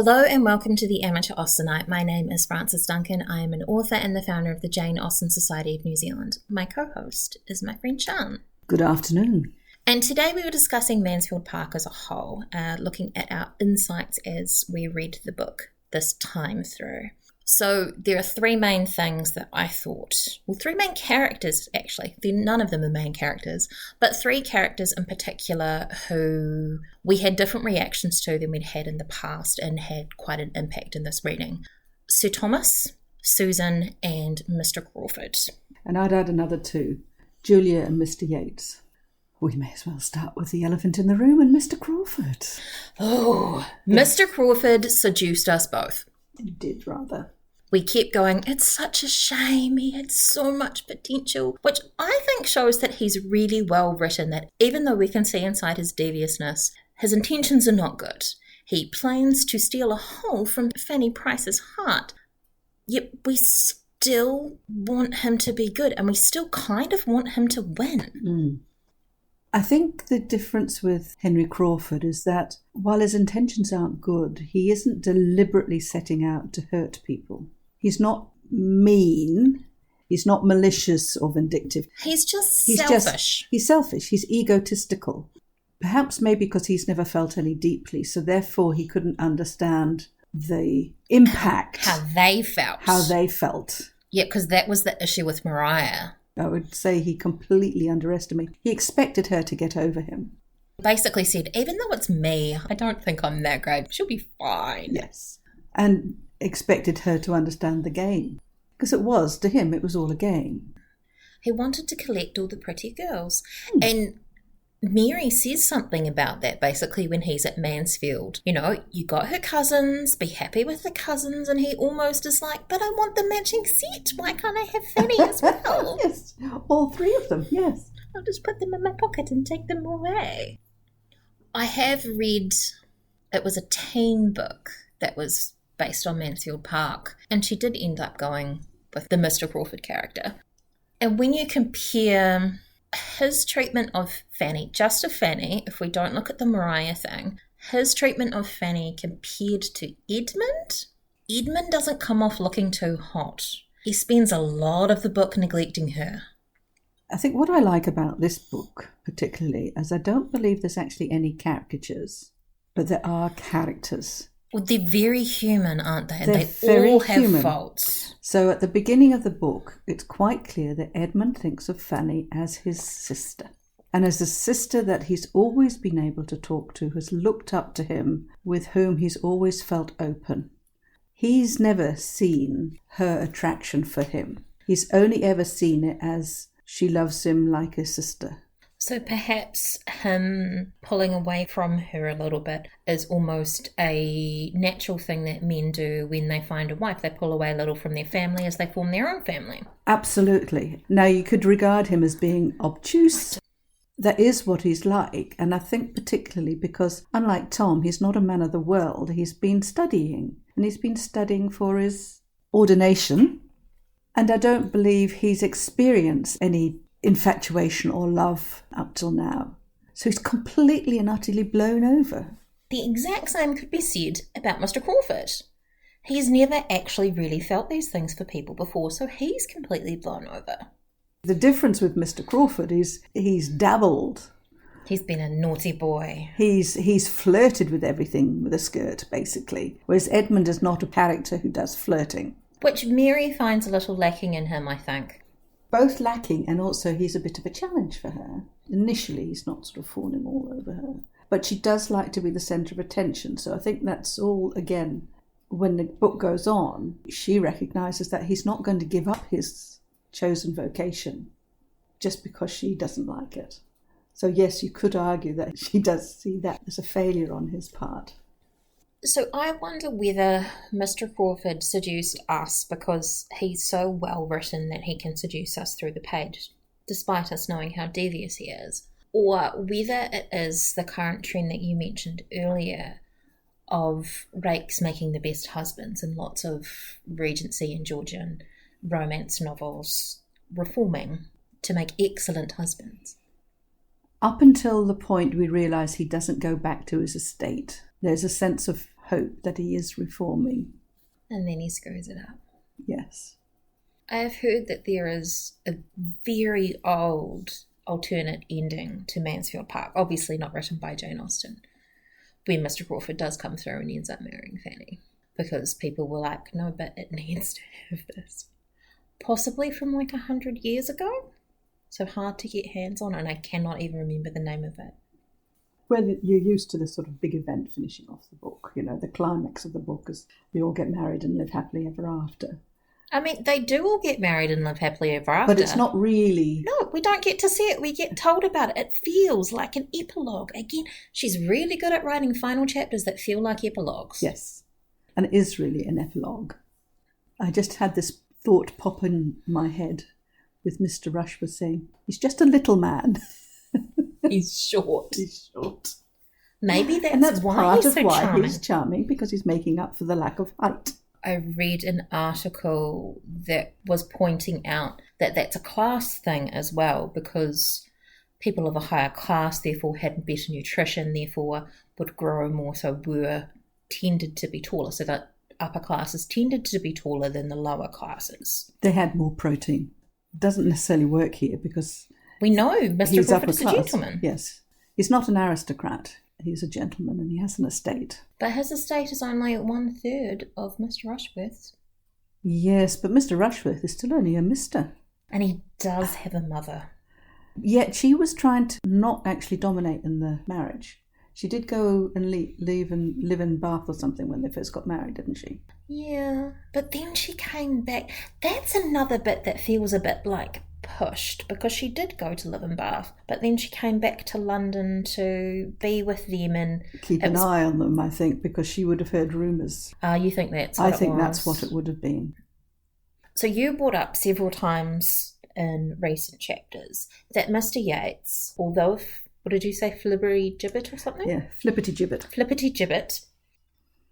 Hello and welcome to the Amateur Austenite. My name is Frances Duncan. I am an author and the founder of the Jane Austen Society of New Zealand. My co-host is my friend Sian. Good afternoon. And today we were discussing Mansfield Park as a whole, looking at our insights as we read the book this time through. So there are three main things that I thought, three main characters actually. None of them are main characters, but three characters in particular who we had different reactions to than we'd had in the past and had quite an impact in this reading. Sir Thomas, Susan, and Mr Crawford. And I'd add another two, Julia and Mr Yates. We may as well start with the elephant in the room and Mr Crawford. Oh, Mr Crawford seduced us both. He did, rather. We kept going, it's such a shame, he had so much potential, which I think shows that he's really well written, that even though we can see inside his deviousness, his intentions are not good. He plans to steal a hole from Fanny Price's heart, yet we still want him to be good, and we still kind of want him to win. I think the difference with Henry Crawford is that while his intentions aren't good, he isn't deliberately setting out to hurt people. He's not mean. He's not malicious or vindictive. He's selfish. He's selfish. He's egotistical. Perhaps maybe because he's never felt any deeply, so therefore he couldn't understand the impact. How they felt. Yeah, because that was the issue with Maria. I would say he completely underestimated. He expected her to get over him. Basically said, even though it's me, I don't think I'm that great. She'll be fine. Yes. And expected her to understand the game. Because to him, it was all a game. He wanted to collect all the pretty girls. And Mary says something about that, basically, when he's at Mansfield. You know, you got her cousins, be happy with the cousins, and he almost is like, but I want the matching set. Why can't I have Fanny as well? Yes, all three of them, yes. I'll just put them in my pocket and take them away. I have read, it was a teen book that was based on Mansfield Park, and she did end up going with the Mr Crawford character. And when you compare his treatment of Fanny, just of Fanny, if we don't look at the Maria thing, his treatment of Fanny compared to Edmund doesn't come off looking too hot. He spends a lot of the book neglecting her. I think what I like about this book particularly is I don't believe there's actually any caricatures, but there are characters. Well, they're very human, aren't they? And they all have faults. So at the beginning of the book, it's quite clear that Edmund thinks of Fanny as his sister. And as a sister that he's always been able to talk to, has looked up to him, with whom he's always felt open. He's never seen her attraction for him. He's only ever seen it as she loves him like a sister. So perhaps him pulling away from her a little bit is almost a natural thing that men do when they find a wife. They pull away a little from their family as they form their own family. Absolutely. Now, you could regard him as being obtuse. That is what he's like. And I think particularly because, unlike Tom, he's not a man of the world. He's been studying. And he's been studying for his ordination. And I don't believe he's experienced any infatuation or love up till now. So he's completely and utterly blown over. The exact same could be said about Mr Crawford. He's never actually really felt these things for people before, so he's completely blown over. The difference with Mr Crawford is he's dabbled. He's been a naughty boy. He's flirted with everything with a skirt, basically, whereas Edmund is not a character who does flirting. Which Mary finds a little lacking in him, I think. Both lacking, and also he's a bit of a challenge for her. Initially, he's not sort of fawning all over her. But she does like to be the centre of attention, so I think that's all, again, when the book goes on, she recognises that he's not going to give up his chosen vocation just because she doesn't like it. So yes, you could argue that she does see that as a failure on his part. So I wonder whether Mr Crawford seduced us because he's so well written that he can seduce us through the page, despite us knowing how devious he is, or whether it is the current trend that you mentioned earlier of rakes making the best husbands and lots of Regency and Georgian romance novels reforming to make excellent husbands. Up until the point we realise he doesn't go back to his estate, there's a sense of hope that he is reforming. And then he screws it up. Yes. I have heard that there is a very old alternate ending to Mansfield Park, obviously not written by Jane Austen, where Mr Crawford does come through and ends up marrying Fanny, because people were like, no, but it needs to have this. Possibly from like 100 years ago, so hard to get hands on, and I cannot even remember the name of it. Well, you're used to this sort of big event finishing off the book, the climax of the book is they all get married and live happily ever after. I mean, they do all get married and live happily ever after. But it's not really... No, we don't get to see it. We get told about it. It feels like an epilogue. Again, she's really good at writing final chapters that feel like epilogues. Yes, and it is really an epilogue. I just had this thought pop in my head with Mr Rushworth saying, he's just a little man. He's short. He's short. Maybe and that's why part he's of so why charming. He's charming, because he's making up for the lack of height. I read an article that was pointing out that that's a class thing as well, because people of a higher class therefore had better nutrition, therefore would grow more, so tended to be taller. So that upper classes tended to be taller than the lower classes. They had more protein. It doesn't necessarily work here because... We know Mr Crawford is a gentleman. Yes. He's not an aristocrat. He's a gentleman and he has an estate. But his estate is only 1/3 of Mr Rushworth's. Yes, but Mr Rushworth is still only a mister. And he does have a mother. Yet she was trying to not actually dominate in the marriage. She did go and leave and live in Bath or something when they first got married, didn't she? Yeah, but then she came back. That's another bit that feels a bit like pushed, because she did go to live in Bath, but then she came back to London to be with them and keep an eye on them, I think, because she would have heard rumours. You think that's what I think that's what it would have been. So you brought up several times in recent chapters that Mr Yates, although, what did you say, flibberty-gibbet or something? Yeah, flippity-gibbet. Flippity-gibbet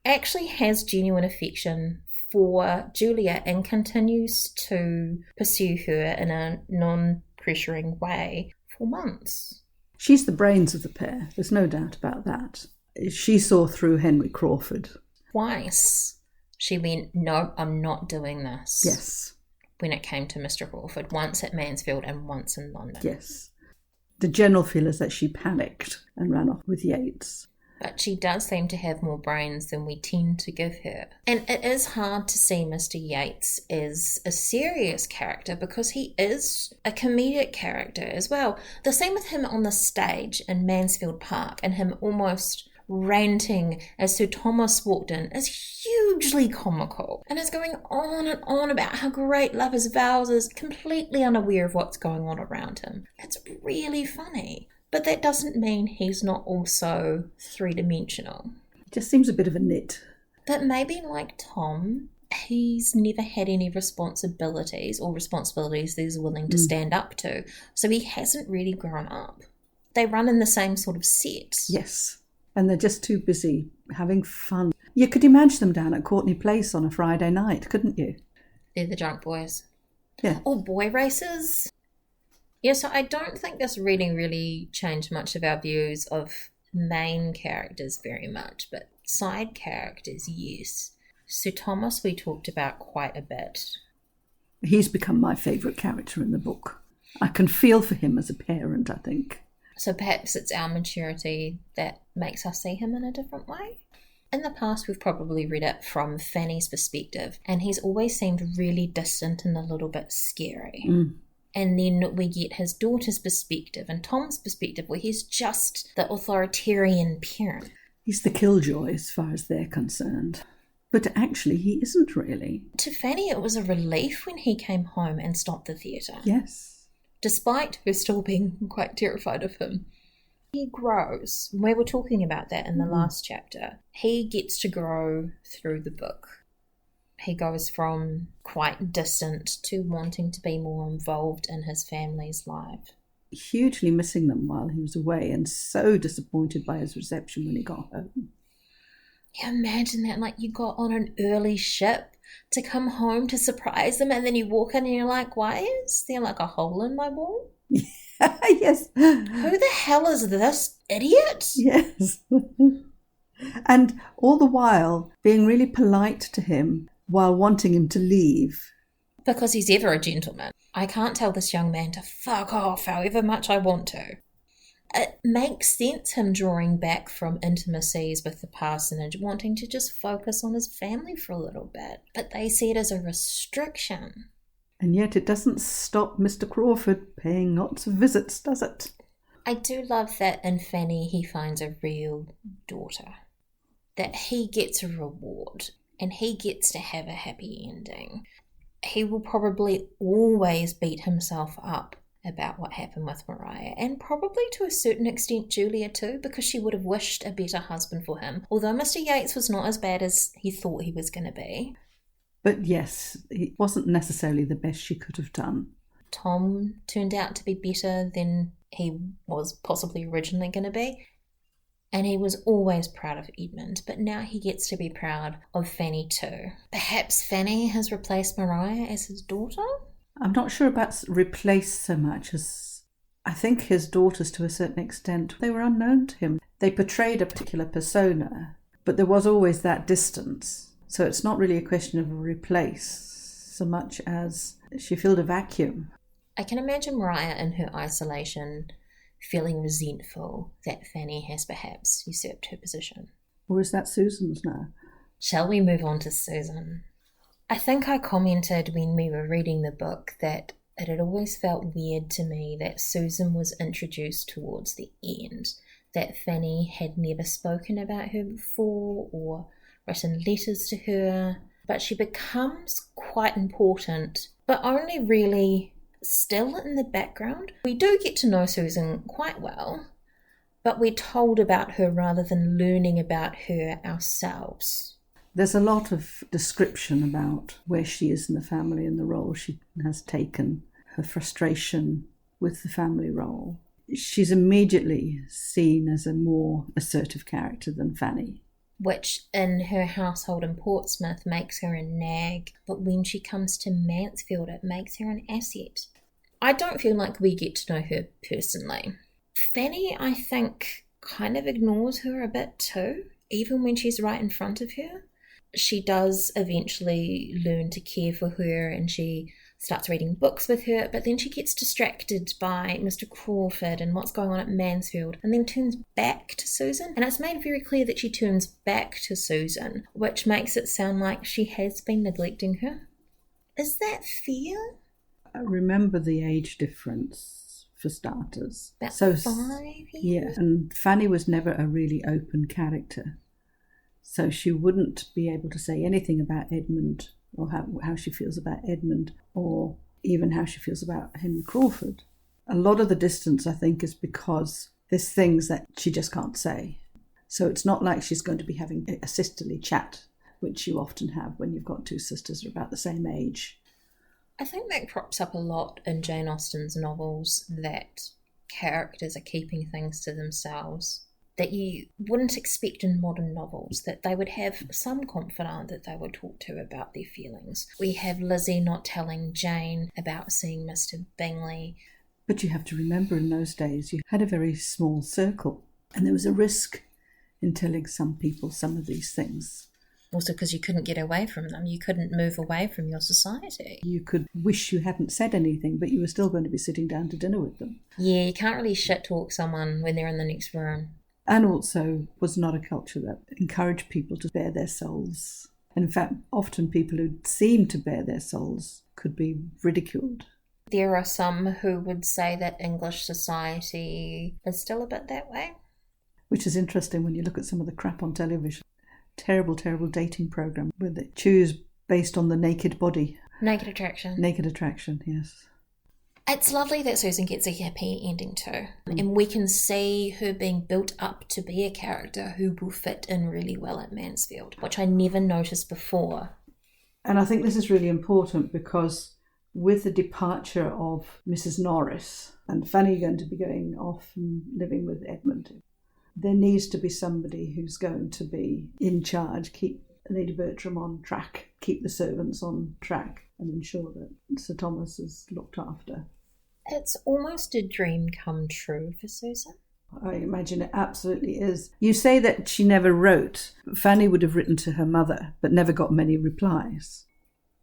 actually has genuine affection for Julia and continues to pursue her in a non-pressuring way for months. She's the brains of the pair, there's no doubt about that. She saw through Henry Crawford. Twice she went, no, I'm not doing this. Yes. When it came to Mr Crawford, once at Mansfield and once in London. Yes. The general feel is that she panicked and ran off with Yates. But she does seem to have more brains than we tend to give her. And it is hard to see Mr Yates as a serious character because he is a comedic character as well. The same with him on the stage in Mansfield Park and him almost ranting as Sir Thomas walked in is hugely comical and is going on and on about how great Lover's Vows is, completely unaware of what's going on around him. It's really funny. But that doesn't mean he's not also three-dimensional. He just seems a bit of a nit. But maybe like Tom, he's never had any responsibilities that he's willing to stand up to. So he hasn't really grown up. They run in the same sort of set. Yes. And they're just too busy having fun. You could imagine them down at Courtney Place on a Friday night, couldn't you? They're the drunk boys. Yeah. Or boy races. Yeah, so I don't think this reading really changed much of our views of main characters very much, but side characters, yes. Sir Thomas we talked about quite a bit. He's become my favourite character in the book. I can feel for him as a parent, I think. So perhaps it's our maturity that makes us see him in a different way. In the past, we've probably read it from Fanny's perspective, and he's always seemed really distant and a little bit scary. And then we get his daughter's perspective and Tom's perspective, where he's just the authoritarian parent. He's the killjoy as far as they're concerned. But actually, he isn't really. To Fanny, it was a relief when he came home and stopped the theatre. Yes. Despite her still being quite terrified of him. He grows. We were talking about that in the last chapter. He gets to grow through the book. He goes from quite distant to wanting to be more involved in his family's life. Hugely missing them while he was away and so disappointed by his reception when he got home. Yeah, imagine that, like you got on an early ship to come home to surprise them and then you walk in and you're like, why is there like a hole in my wall? Yes. Who the hell is this idiot? Yes. And all the while being really polite to him while wanting him to leave. Because he's ever a gentleman. I can't tell this young man to fuck off however much I want to. It makes sense him drawing back from intimacies with the parsonage, wanting to just focus on his family for a little bit. But they see it as a restriction. And yet it doesn't stop Mr. Crawford paying lots of visits, does it? I do love that in Fanny he finds a real daughter. That he gets a reward and he gets to have a happy ending. He will probably always beat himself up about what happened with Mariah, and probably to a certain extent Julia too, because she would have wished a better husband for him, although Mr Yates was not as bad as he thought he was going to be. But yes, it wasn't necessarily the best she could have done. Tom turned out to be better than he was possibly originally going to be, and he was always proud of Edmund, but now he gets to be proud of Fanny too. Perhaps Fanny has replaced Mariah as his daughter? I'm not sure about replace so much as I think his daughters, to a certain extent, they were unknown to him. They portrayed a particular persona, but there was always that distance. So it's not really a question of a replace so much as she filled a vacuum. I can imagine Mariah in her isolation feeling resentful that Fanny has perhaps usurped her position. Or is that Susan's now? Shall we move on to Susan? I think I commented when we were reading the book that it had always felt weird to me that Susan was introduced towards the end, that Fanny had never spoken about her before or written letters to her, but she becomes quite important, but only really still in the background. We do get to know Susan quite well, but we're told about her rather than learning about her ourselves. There's a lot of description about where she is in the family and the role she has taken, her frustration with the family role. She's immediately seen as a more assertive character than Fanny. Which in her household in Portsmouth makes her a nag, but when she comes to Mansfield it makes her an asset. I don't feel like we get to know her personally. Fanny, I think, kind of ignores her a bit too, even when she's right in front of her. She does eventually learn to care for her and she starts reading books with her, but then she gets distracted by Mr. Crawford and what's going on at Mansfield and then turns back to Susan. And it's made very clear that she turns back to Susan, which makes it sound like she has been neglecting her. Is that fair? I remember the age difference for starters. About 5 years? Yeah, and Fanny was never a really open character. So she wouldn't be able to say anything about Edmund or how she feels about Edmund or even how she feels about Henry Crawford. A lot of the distance, I think, is because there's things that she just can't say. So it's not like she's going to be having a sisterly chat, which you often have when you've got two sisters who are about the same age. I think that crops up a lot in Jane Austen's novels, that characters are keeping things to themselves that you wouldn't expect in modern novels, that they would have some confidant that they would talk to about their feelings. We have Lizzie not telling Jane about seeing Mr. Bingley. But you have to remember in those days you had a very small circle and there was a risk in telling some people some of these things. Also because you couldn't get away from them. You couldn't move away from your society. You could wish you hadn't said anything, but you were still going to be sitting down to dinner with them. Yeah, you can't really shit-talk someone when they're in the next room. And also was not a culture that encouraged people to bare their souls. In fact, often people who seemed to bare their souls could be ridiculed. There are some who would say that English society is still a bit that way. Which is interesting when you look at some of the crap on television. Terrible, terrible dating program where they choose based on the naked body. Naked attraction. Naked attraction, yes. It's lovely that Susan gets a happy ending too. And we can see her being built up to be a character who will fit in really well at Mansfield, which I never noticed before. And I think this is really important because with the departure of Mrs. Norris and Fanny going to be going off and living with Edmund, there needs to be somebody who's going to be in charge, keep Lady Bertram on track, keep the servants on track and ensure that Sir Thomas is looked after. It's almost a dream come true for Susan. I imagine it absolutely is. You say that she never wrote. Fanny would have written to her mother, but never got many replies.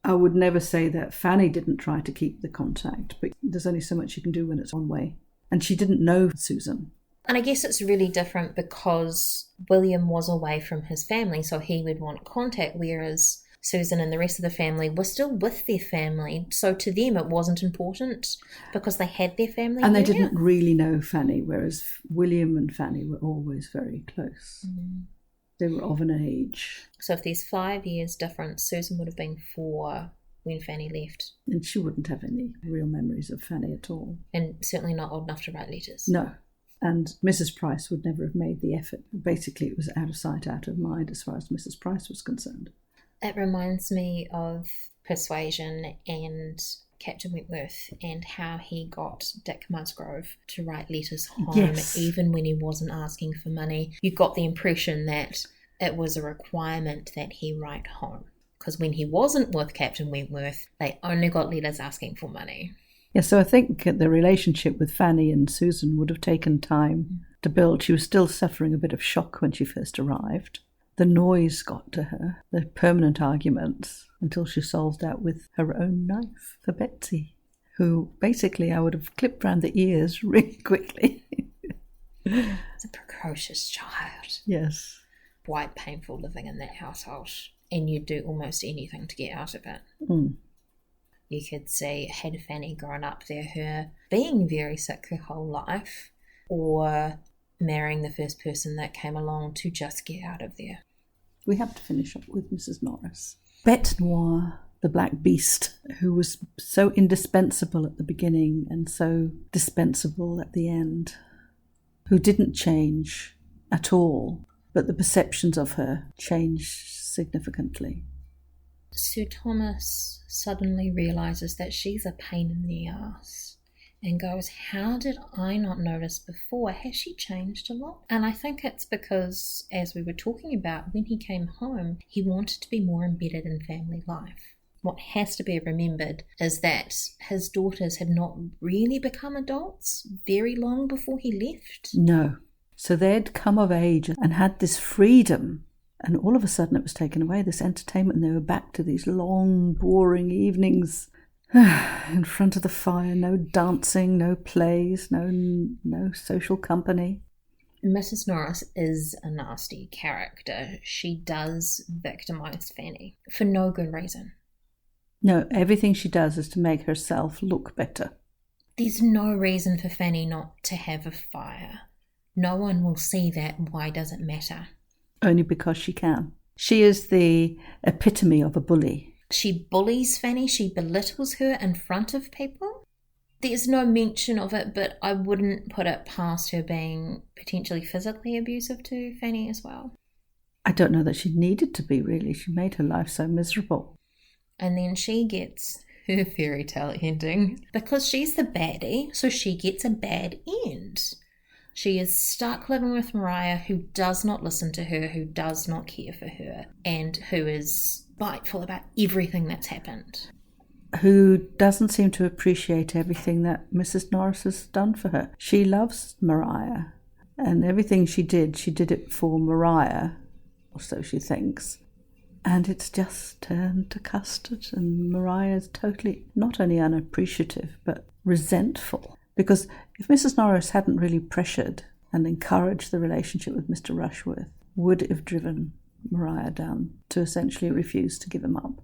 I would never say that Fanny didn't try to keep the contact, but there's only so much you can do when it's one way. And she didn't know Susan. And I guess it's really different because William was away from his family, so he would want contact, whereas Susan and the rest of the family were still with their family. So to them it wasn't important because they had their family. And they didn't really know Fanny, whereas William and Fanny were always very close. Mm. They were of an age. So if there's 5 years difference, Susan would have been 4 when Fanny left. And she wouldn't have any real memories of Fanny at all. And certainly not old enough to write letters. No. And Mrs. Price would never have made the effort. Basically, it was out of sight, out of mind as far as Mrs. Price was concerned. It reminds me of Persuasion and Captain Wentworth and how he got Dick Musgrove to write letters home, yes, even when he wasn't asking for money. You got the impression that it was a requirement that he write home. Because when he wasn't with Captain Wentworth, they only got letters asking for money. Yeah, so I think the relationship with Fanny and Susan would have taken time to build. She was still suffering a bit of shock when she first arrived. The noise got to her, the permanent arguments, until she solved that with her own knife for Betsy, who basically I would have clipped round the ears really quickly. It's a precocious child. Yes. Quite painful living in that household, and you'd do almost anything to get out of it. Mm. You could see, had Fanny grown up there, her being very sick her whole life, or marrying the first person that came along to just get out of there. We have to finish up with Mrs. Norris. Bette Noire, the black beast, who was so indispensable at the beginning and so dispensable at the end, who didn't change at all, but the perceptions of her changed significantly. Sir Thomas suddenly realises that she's a pain in the ass and goes, how did I not notice before? Has she changed a lot? And I think it's because, as we were talking about, when he came home, he wanted to be more embedded in family life. What has to be remembered is that his daughters had not really become adults very long before he left. No. So they'd come of age and had this freedom. And all of a sudden it was taken away, this entertainment, and they were back to these long, boring evenings in front of the fire, no dancing, no plays, no social company. Mrs. Norris is a nasty character. She does victimise Fanny for no good reason. No, everything she does is to make herself look better. There's no reason for Fanny not to have a fire. No one will see that. Why does it matter? Only because she can. She is the epitome of a bully. She bullies Fanny, she belittles her in front of people. There's no mention of it, but I wouldn't put it past her being potentially physically abusive to Fanny as well. I don't know that she needed to be, really. She made her life so miserable. And then she gets her fairy tale ending because she's the baddie, so she gets a bad end. She is stuck living with Maria, who does not listen to her, who does not care for her, and who is spiteful about everything that's happened. Who doesn't seem to appreciate everything that Mrs. Norris has done for her. She loves Maria, and everything she did it for Maria, or so she thinks. And it's just turned to custard, and Maria's totally not only unappreciative, but resentful. Because if Mrs. Norris hadn't really pressured and encouraged the relationship with Mr. Rushworth, would it have driven Maria down to essentially refuse to give him up?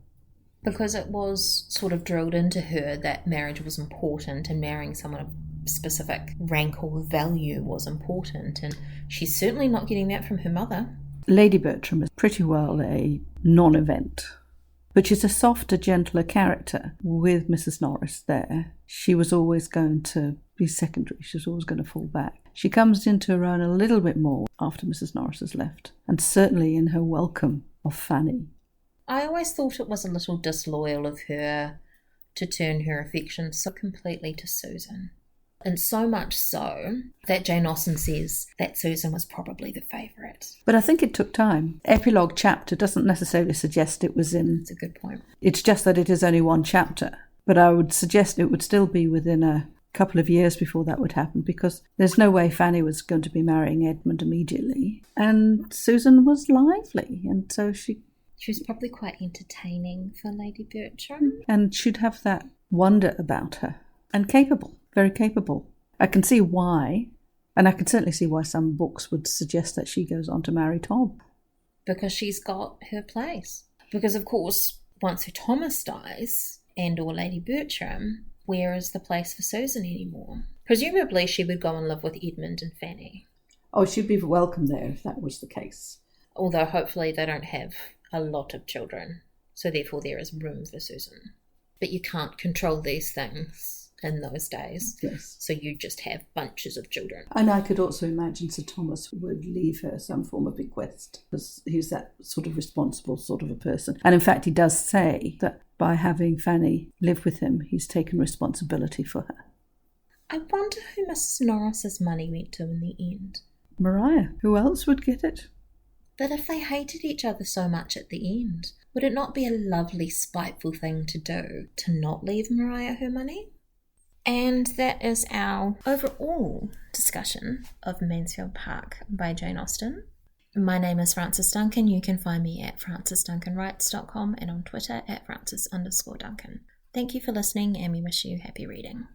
Because it was sort of drilled into her that marriage was important and marrying someone of specific rank or value was important, and she's certainly not getting that from her mother. Lady Bertram is pretty well a non-event. But she's a softer, gentler character with Mrs. Norris there. She was always going to be secondary. She was always going to fall back. She comes into her own a little bit more after Mrs. Norris has left, and certainly in her welcome of Fanny. I always thought it was a little disloyal of her to turn her affection so completely to Susan. And so much so that Jane Austen says that Susan was probably the favourite. But I think it took time. Epilogue chapter doesn't necessarily suggest it was in... That's a good point. It's just that it is only one chapter. But I would suggest it would still be within a couple of years before that would happen, because there's no way Fanny was going to be marrying Edmund immediately. And Susan was lively, and so she was probably quite entertaining for Lady Bertram. And she'd have that wonder about her. And capable, very capable. I can see why, and I can certainly see why some books would suggest that she goes on to marry Tom. Because she's got her place. Because, of course, once Sir Thomas dies, and or Lady Bertram, where is the place for Susan anymore? Presumably she would go and live with Edmund and Fanny. Oh, she'd be welcome there if that was the case. Although hopefully they don't have a lot of children, so therefore there is room for Susan. But you can't control these things in those days. Yes. So you just have bunches of children. And I could also imagine Sir Thomas would leave her some form of bequest, because he's that sort of responsible sort of a person. And in fact, he does say that by having Fanny live with him, he's taken responsibility for her. I wonder who Mrs. Norris's money went to in the end. Maria. Who else would get it? But if they hated each other so much at the end, would it not be a lovely, spiteful thing to do to not leave Maria her money? And that is our overall discussion of Mansfield Park by Jane Austen. My name is Frances Duncan. You can find me at francesduncanwrites.com and on Twitter at Frances_Duncan. Thank you for listening, and we wish you happy reading.